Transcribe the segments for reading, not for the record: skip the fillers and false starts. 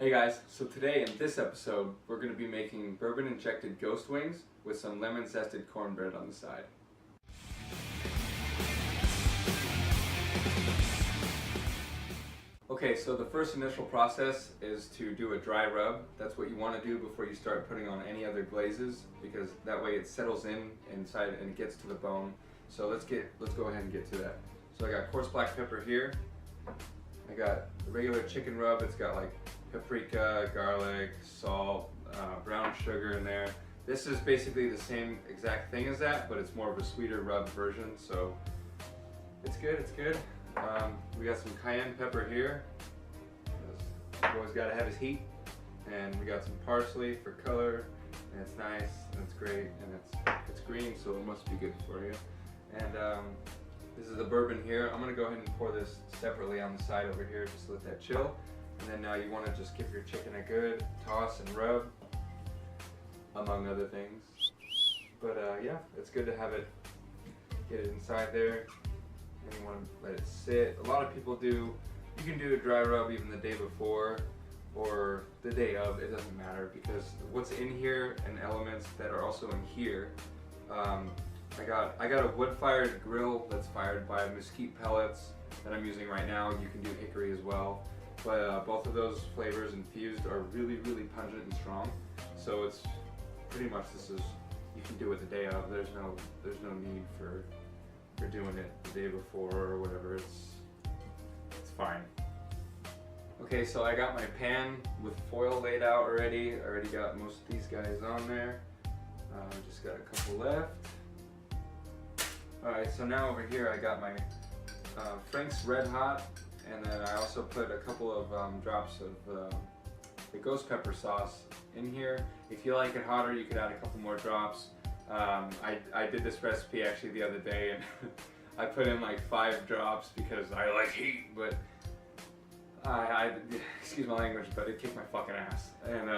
Hey guys, so today in this episode we're going to be making bourbon injected ghost wings with some lemon zested cornbread on the side. Okay, so the first initial process is to do a dry rub. That's what you want to do before you start putting on any other glazes, because that way it settles in inside and it gets to the bone. So let's go ahead and get to that. So I got coarse black pepper here. I got the regular chicken rub. It's got like paprika, garlic, salt, brown sugar in there. This is basically the same exact thing as that, but it's more of a sweeter rub version, so it's good, it's good. We got some cayenne pepper here. Always gotta have his heat. And we got some parsley for color, and it's nice, and it's great, and it's green, so it must be good for you. And this is the bourbon here. I'm gonna go ahead and pour this separately on the side over here, just to let that chill. And then now you want to just give your chicken a good toss and rub, among other things. But yeah, it's good to have it, get it inside there. And you want to let it sit. A lot of people do, you can do a dry rub even the day before or the day of, it doesn't matter, because what's in here and elements that are also in here. I got a wood-fired grill that's fired by mesquite pellets that I'm using right now. You can do hickory as well. But both of those flavors infused are really, really pungent and strong. So it's pretty much, you can do it the day of. There's no need for doing it the day before or whatever. It's fine. Okay, so I got my pan with foil laid out already. I already got most of these guys on there. Just got a couple left. All right, so now over here I got my Frank's Red Hot. And then I also put a couple of drops of the ghost pepper sauce in here. If you like it hotter, you could add a couple more drops. I did this recipe actually the other day, and I put in like 5 drops because I like heat, but excuse my language, but it kicked my fucking ass. And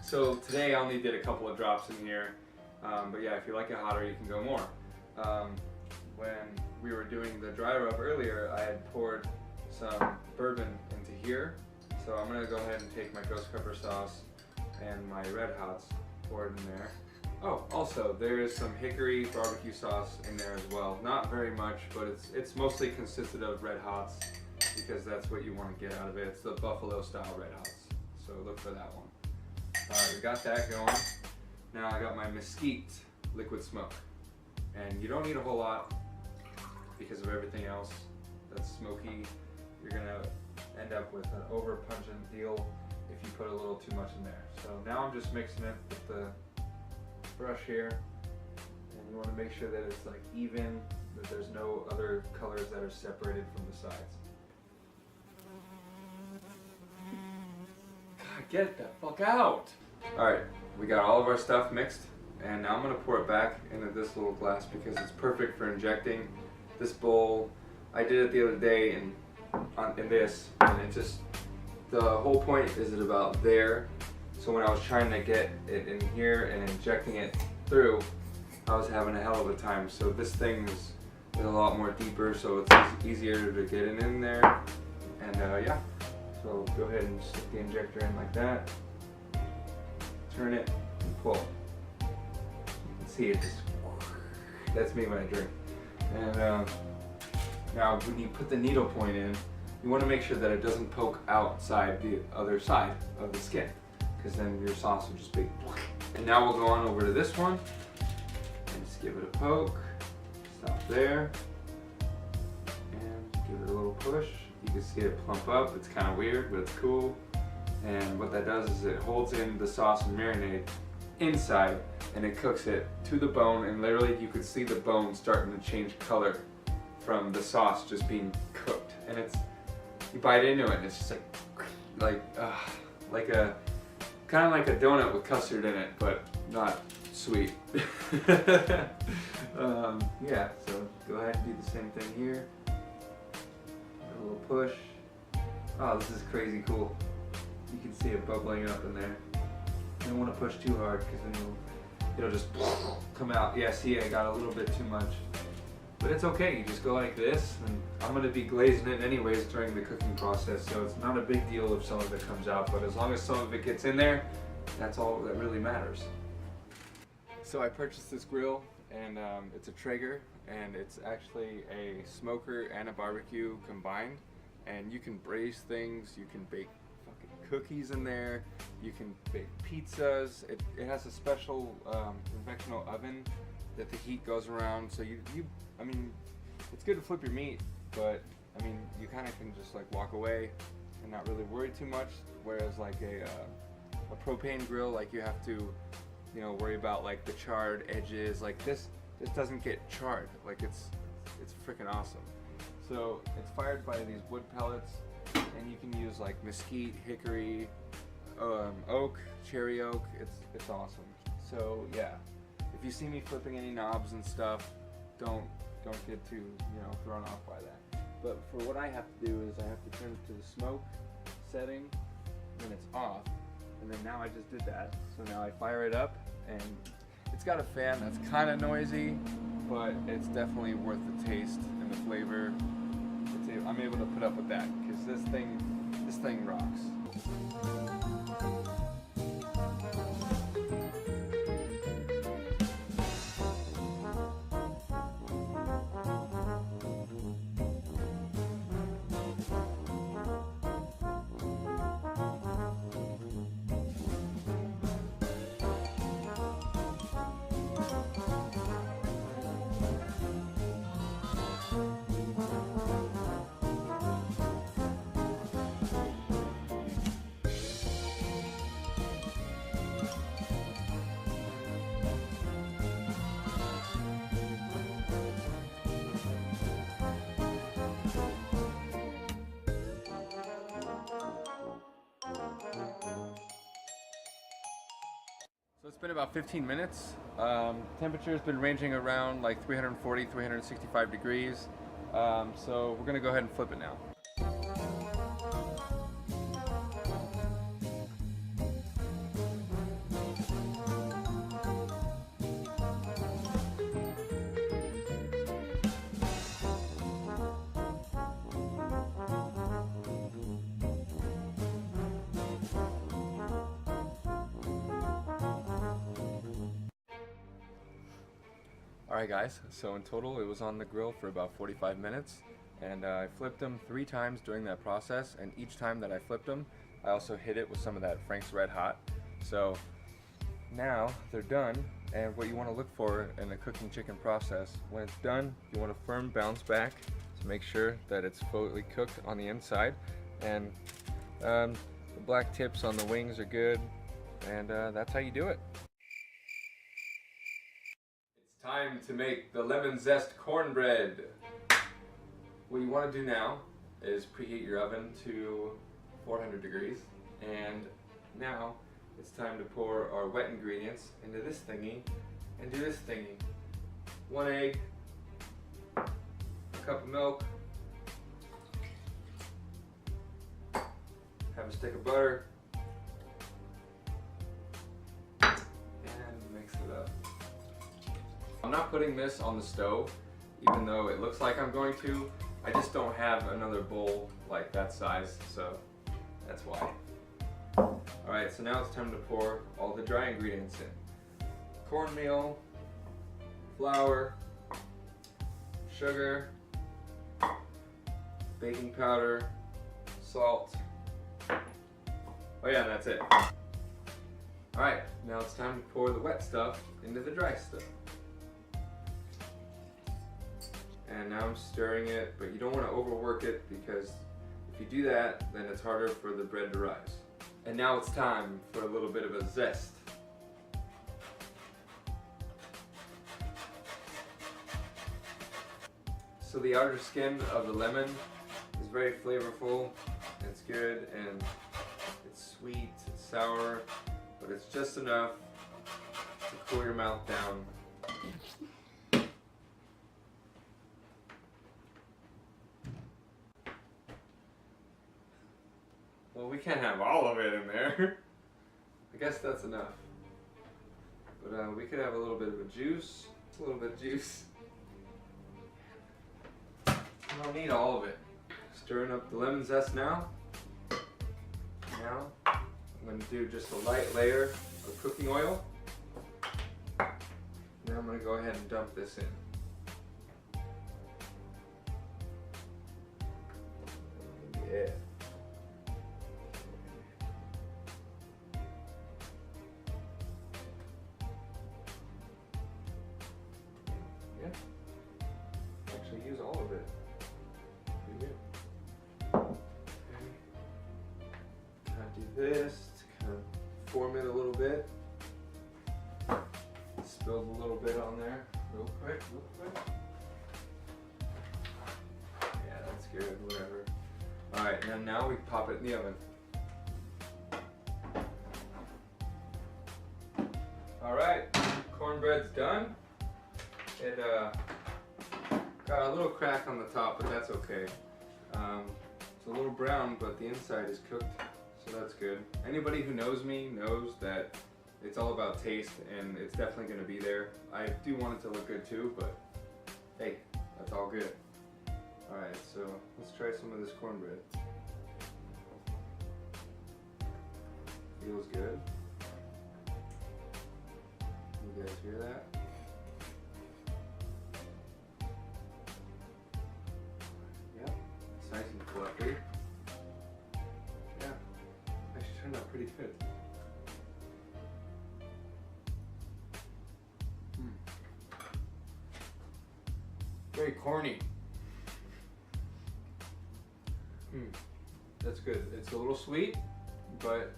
so today I only did a couple of drops in here, but yeah, if you like it hotter, you can go more. When we were doing the dry rub earlier, I had poured some bourbon into here, so I'm gonna go ahead and take my ghost pepper sauce and my red hots, pour it in there. Oh, also there is some hickory barbecue sauce in there as well. Not very much, but it's mostly consisted of red hots because that's what you want to get out of it. It's the buffalo style red hots, so look for that one. All right, we got that going. Now I got my mesquite liquid smoke, and you don't need a whole lot because of everything else that's smoky. You're gonna end up with an over pungent deal if you put a little too much in there. So now I'm just mixing it with the brush here, and you want to make sure that it's like even, that there's no other colors that are separated from the sides. God, get the fuck out! Alright, we got all of our stuff mixed, and now I'm gonna pour it back into this little glass because it's perfect for injecting. This bowl, I did it the other day in this, and it just, the whole point is it about there. So when I was trying to get it in here and injecting it through, I was having a hell of a time. So this thing is a lot more deeper, so it's easier to get it in there. And yeah, so go ahead and stick the injector in like that, turn it and pull. You can see it just, that's me when I drink. And now when you put the needle point in, you want to make sure that it doesn't poke outside the other side of the skin, because then your sauce will just be. And now we'll go on over to this one and just give it a poke. Stop there and give it a little push. You can see it plump up. It's kind of weird, but it's cool. And what that does is it holds in the sauce and marinade inside, and it cooks it to the bone, and literally you could see the bone starting to change color from the sauce just being cooked. And it's, you bite into it and it's just like a kind of like a donut with custard in it, but not sweet. Yeah, so go ahead and do the same thing here. A little push. Oh, this is crazy cool. You can see it bubbling up in there. You don't want to push too hard because then it'll just come out. Yeah, see, I got a little bit too much. But it's okay, you just go like this, and I'm going to be glazing it anyways during the cooking process, so it's not a big deal if some of it comes out, but as long as some of it gets in there, that's all that really matters. So I purchased this grill, and it's a Traeger, and it's actually a smoker and a barbecue combined, and you can braise things, you can bake fucking cookies in there, you can bake pizzas. It has a special convectional oven that the heat goes around, so I mean, it's good to flip your meat, but I mean, you kind of can just like walk away and not really worry too much, whereas like a propane grill, like you have to, you know, worry about like the charred edges. Like this doesn't get charred. Like it's freaking awesome. So it's fired by these wood pellets, and you can use like mesquite, hickory, oak, cherry oak. It's awesome. So yeah, if you see me flipping any knobs and stuff, don't get too, you know, thrown off by that. But for what I have to do is I have to turn it to the smoke setting when it's off, and then now I just did that. So now I fire it up, and it's got a fan that's kind of noisy, but it's definitely worth the taste and the flavor. I'm able to put up with that because this thing rocks. So it's been about 15 minutes. Temperature has been ranging around like 340, 365 degrees. So we're gonna go ahead and flip it now. Alright guys, so in total it was on the grill for about 45 minutes, and I flipped them 3 times during that process, and each time that I flipped them I also hit it with some of that Frank's Red Hot. So now they're done, and what you want to look for in the cooking chicken process, when it's done you want a firm bounce back to make sure that it's fully cooked on the inside, and the black tips on the wings are good, and that's how you do it. Time to make the lemon zest cornbread. What you want to do now is preheat your oven to 400 degrees, and now it's time to pour our wet ingredients into this thingy and do this thingy. 1 egg, a cup of milk, have a stick of butter, and mix it up. I'm not putting this on the stove, even though it looks like I'm going to. I just don't have another bowl like that size, so that's why. Alright, so now it's time to pour all the dry ingredients in. Cornmeal, flour, sugar, baking powder, salt. Oh yeah, that's it. Alright, now it's time to pour the wet stuff into the dry stuff. And now I'm stirring it, but you don't want to overwork it, because if you do that, then it's harder for the bread to rise. And now it's time for a little bit of a zest. So the outer skin of the lemon is very flavorful, it's good, and it's sweet, it's sour, but it's just enough to cool your mouth down. Well, we can't have all of it in there. I guess that's enough. But we could have a little bit of a juice. Just a little bit of juice. I don't need all of it. Stirring up the lemon zest now. Now, I'm going to do just a light layer of cooking oil. Now I'm going to go ahead and dump this in. Yeah. Yeah. Actually use all of it. Pretty good. Okay. Kind of do this to kind of form it a little bit. Spilled a little bit on there. Real quick. Yeah, that's good. Whatever. Alright, and then now we pop it in the oven. Alright, cornbread's done. It got a little crack on the top, but that's okay. It's a little brown, but the inside is cooked, so that's good. Anybody who knows me knows that it's all about taste, and it's definitely going to be there. I do want it to look good too, but hey, that's all good. Alright, so let's try some of this cornbread. Feels good. You guys hear that? Yep, it's nice and fluffy. Yeah, actually turned out pretty good. Very corny. That's good. It's a little sweet, but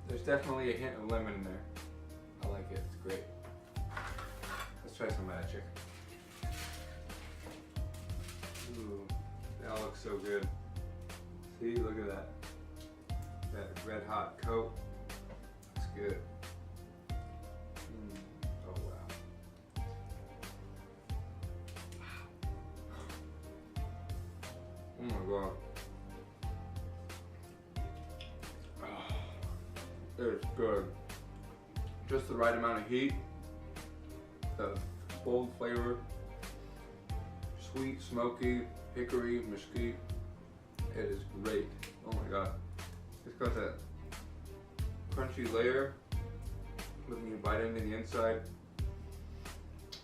there's definitely a hint of lemon in there. I like it. It's great. Let's try some of that chicken. Ooh, that looks so good. See, look at that. That red hot coat. Looks good. Oh wow. Oh my god. It's good. Just the right amount of heat. The bold flavor. Sweet, smoky, hickory, mesquite. It is great. Oh my god. It's got that crunchy layer when you bite into the inside.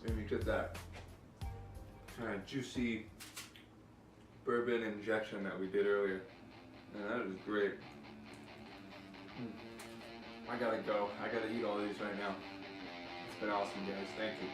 And you get that kind of juicy bourbon injection that we did earlier. And that is great. I gotta go. I gotta eat all these right now. It's been awesome, guys. Thank you.